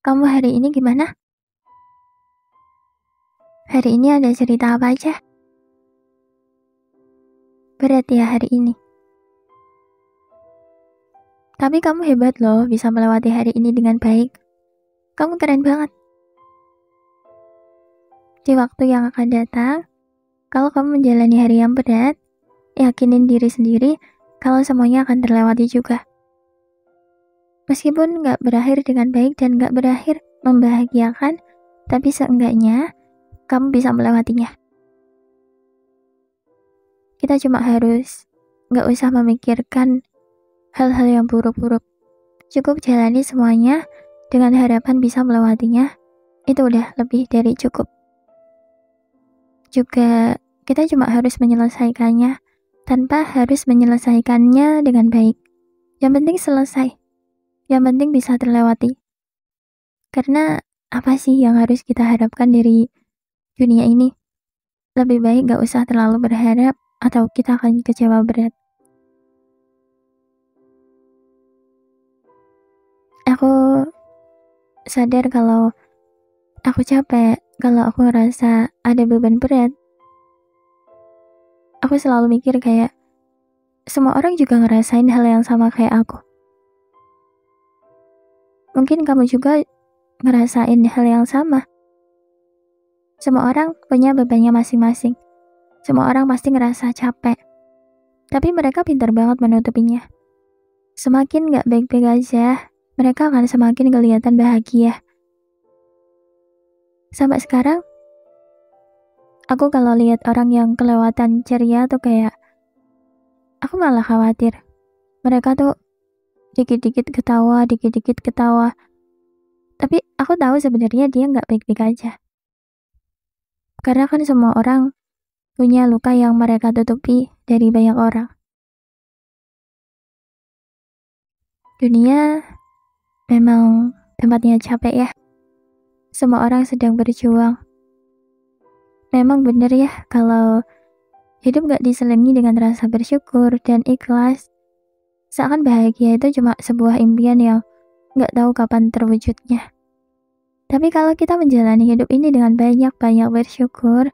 Kamu hari ini gimana? Hari ini ada cerita apa aja? Berat ya hari ini. Tapi kamu hebat loh bisa melewati hari ini dengan baik. Kamu keren banget. Di waktu yang akan datang, kalau kamu menjalani hari yang berat, yakinin diri sendiri kalau semuanya akan terlewati juga. Meskipun gak berakhir dengan baik dan gak berakhir membahagiakan, tapi seenggaknya kamu bisa melewatinya. Kita cuma harus gak usah memikirkan hal-hal yang buruk-buruk. Cukup jalani semuanya dengan harapan bisa melewatinya. Itu udah lebih dari cukup. Juga kita cuma harus menyelesaikannya tanpa harus menyelesaikannya dengan baik. Yang penting selesai. Yang penting bisa terlewati. Karena apa sih yang harus kita harapkan dari dunia ini? Lebih baik gak usah terlalu berharap atau kita akan kecewa berat. Aku sadar kalau aku capek, kalau aku ngerasa ada beban berat. Aku selalu mikir kayak semua orang juga ngerasain hal yang sama kayak aku. Mungkin kamu juga ngerasain hal yang sama. Semua orang punya bebannya masing-masing. Semua orang pasti ngerasa capek. Tapi mereka pintar banget menutupinya. Semakin gak baik-baik aja, mereka akan semakin kelihatan bahagia. Sampai sekarang, aku kalau lihat orang yang kelewatan ceria tuh kayak, aku malah khawatir. Mereka tuh dikit-dikit ketawa. Tapi aku tahu sebenarnya dia nggak baik-baik aja. Karena kan semua orang punya luka yang mereka tutupi dari banyak orang. Dunia memang tempatnya capek ya. Semua orang sedang berjuang. Memang bener ya kalau hidup gak diselingi dengan rasa bersyukur dan ikhlas. Seakan bahagia itu cuma sebuah impian yang gak tahu kapan terwujudnya. Tapi kalau kita menjalani hidup ini dengan banyak-banyak bersyukur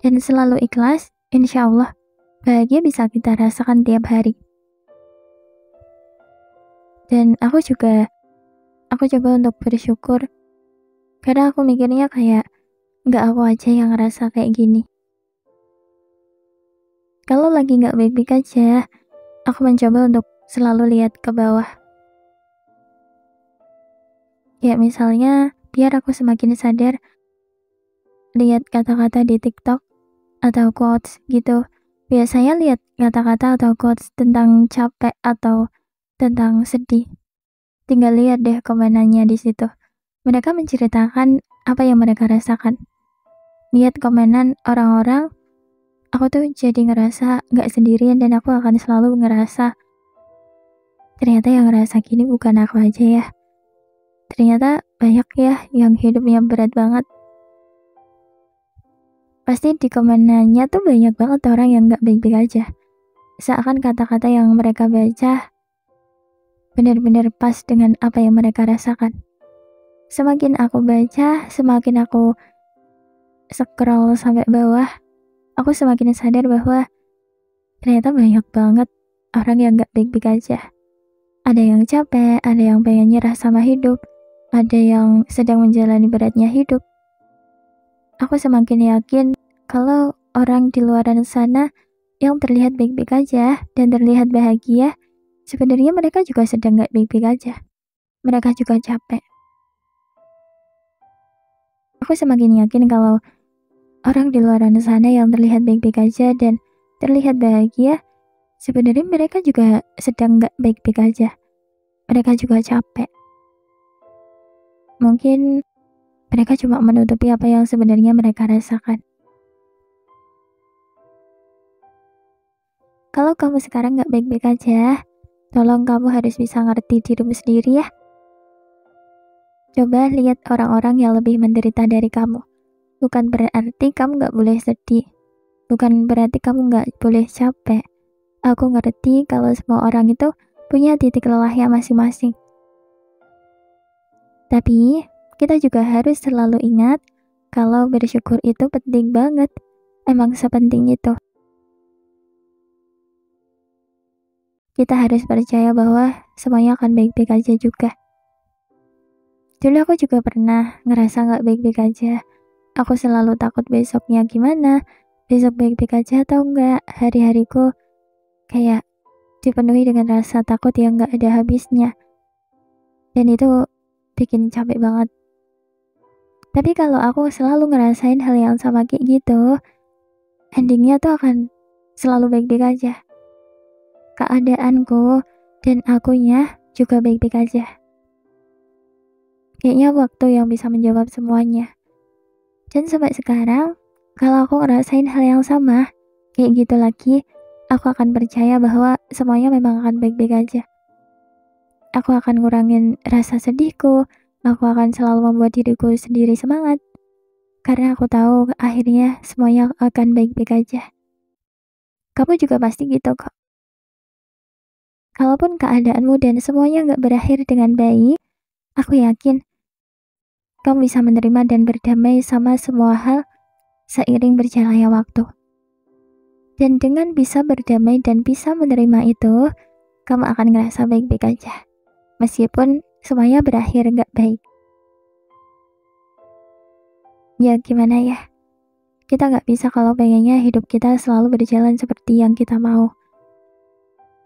dan selalu ikhlas, insya Allah bahagia bisa kita rasakan tiap hari. Dan aku coba untuk bersyukur karena aku mikirnya kayak gak aku aja yang ngerasa kayak gini. Kalau lagi gak baik-baik aja, aku mencoba untuk selalu lihat ke bawah. Ya misalnya, biar aku semakin sadar lihat kata-kata di TikTok atau quotes gitu. Biasanya lihat kata-kata atau quotes tentang capek atau tentang sedih. Tinggal lihat deh komenannya di situ. Mereka menceritakan apa yang mereka rasakan. Lihat komenan orang-orang, aku tuh jadi ngerasa gak sendirian dan aku akan selalu ngerasa ternyata yang ngerasa gini bukan aku aja ya. Ternyata banyak ya yang hidupnya berat banget. Pasti di komenannya tuh banyak banget orang yang gak baik-baik aja. Seakan kata-kata yang mereka baca benar-benar pas dengan apa yang mereka rasakan. Semakin aku baca, semakin aku scroll sampai bawah, aku semakin sadar bahwa ternyata banyak banget orang yang gak baik-baik aja. Ada yang capek, ada yang pengen nyerah sama hidup, ada yang sedang menjalani beratnya hidup. Aku semakin yakin kalau orang di luar sana yang terlihat baik-baik aja dan terlihat bahagia, sebenarnya mereka juga sedang gak baik-baik aja. Mereka juga capek. Aku semakin yakin kalau orang di luar sana yang terlihat baik-baik aja dan terlihat bahagia, sebenarnya mereka juga sedang gak baik-baik aja. Mereka juga capek. Mungkin mereka cuma menutupi apa yang sebenarnya mereka rasakan. Kalau kamu sekarang gak baik-baik aja, tolong kamu harus bisa ngerti dirimu sendiri ya. Coba lihat orang-orang yang lebih menderita dari kamu. Bukan berarti kamu gak boleh sedih. Bukan berarti kamu gak boleh capek. Aku ngerti kalau semua orang itu punya titik lelahnya masing-masing. Tapi, kita juga harus selalu ingat kalau bersyukur itu penting banget. Emang sepenting itu. Kita harus percaya bahwa semuanya akan baik-baik aja juga. Dulu aku juga pernah ngerasa gak baik-baik aja. Aku selalu takut besoknya gimana, besok baik-baik aja atau enggak. Hari-hariku kayak dipenuhi dengan rasa takut yang gak ada habisnya. Dan itu bikin capek banget. Tapi kalau aku selalu ngerasain hal yang sama kayak gitu, endingnya tuh akan selalu baik-baik aja. Keadaanku dan akunya juga baik-baik aja. Kayaknya waktu yang bisa menjawab semuanya. Dan sampai sekarang, kalau aku ngerasain hal yang sama, kayak gitu lagi, aku akan percaya bahwa semuanya memang akan baik-baik aja. Aku akan ngurangin rasa sedihku, aku akan selalu membuat diriku sendiri semangat. Karena aku tahu akhirnya semuanya akan baik-baik aja. Kamu juga pasti gitu kok. Kalaupun keadaanmu dan semuanya gak berakhir dengan baik, aku yakin kamu bisa menerima dan berdamai sama semua hal seiring berjalannya waktu. Dan dengan bisa berdamai dan bisa menerima itu, kamu akan ngerasa baik-baik aja. Meskipun semuanya berakhir gak baik. Ya gimana ya? Kita gak bisa kalau pengennya hidup kita selalu berjalan seperti yang kita mau.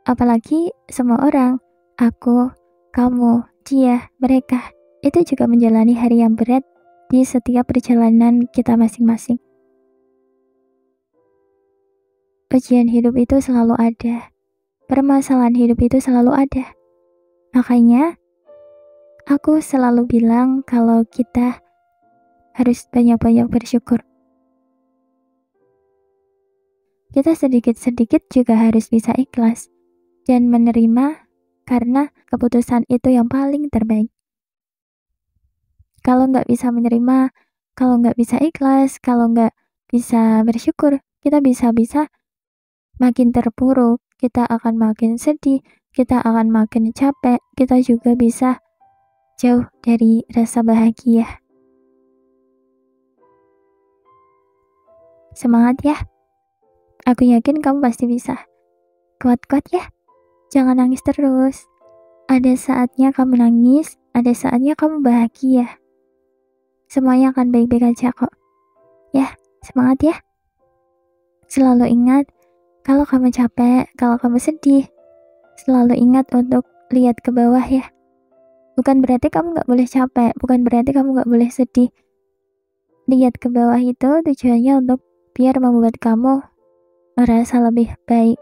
Apalagi semua orang, aku, kamu, dia, mereka, itu juga menjalani hari yang berat di setiap perjalanan kita masing-masing. Ujian hidup itu selalu ada. Permasalahan hidup itu selalu ada. Makanya, aku selalu bilang kalau kita harus banyak-banyak bersyukur. Kita sedikit-sedikit juga harus bisa ikhlas dan menerima karena keputusan itu yang paling terbaik. Kalau nggak bisa menerima, kalau nggak bisa ikhlas, kalau nggak bisa bersyukur, kita bisa-bisa makin terpuruk, kita akan makin sedih, kita akan makin capek, kita juga bisa jauh dari rasa bahagia. Semangat ya, aku yakin kamu pasti bisa. Kuat-kuat ya, jangan nangis terus. Ada saatnya kamu nangis, ada saatnya kamu bahagia. Semuanya akan baik-baik aja kok. Ya, semangat ya. Selalu ingat, kalau kamu capek, kalau kamu sedih, selalu ingat untuk lihat ke bawah ya. Bukan berarti kamu gak boleh capek, bukan berarti kamu gak boleh sedih. Lihat ke bawah itu tujuannya untuk biar membuat kamu ngerasa lebih baik,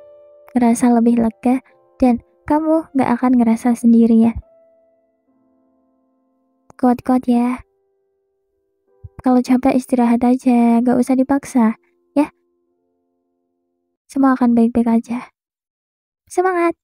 ngerasa lebih lega, dan kamu gak akan ngerasa sendirian. Kuat-kuat ya. Kalau capek istirahat aja, gak usah dipaksa, ya. Semua akan baik-baik aja. Semangat!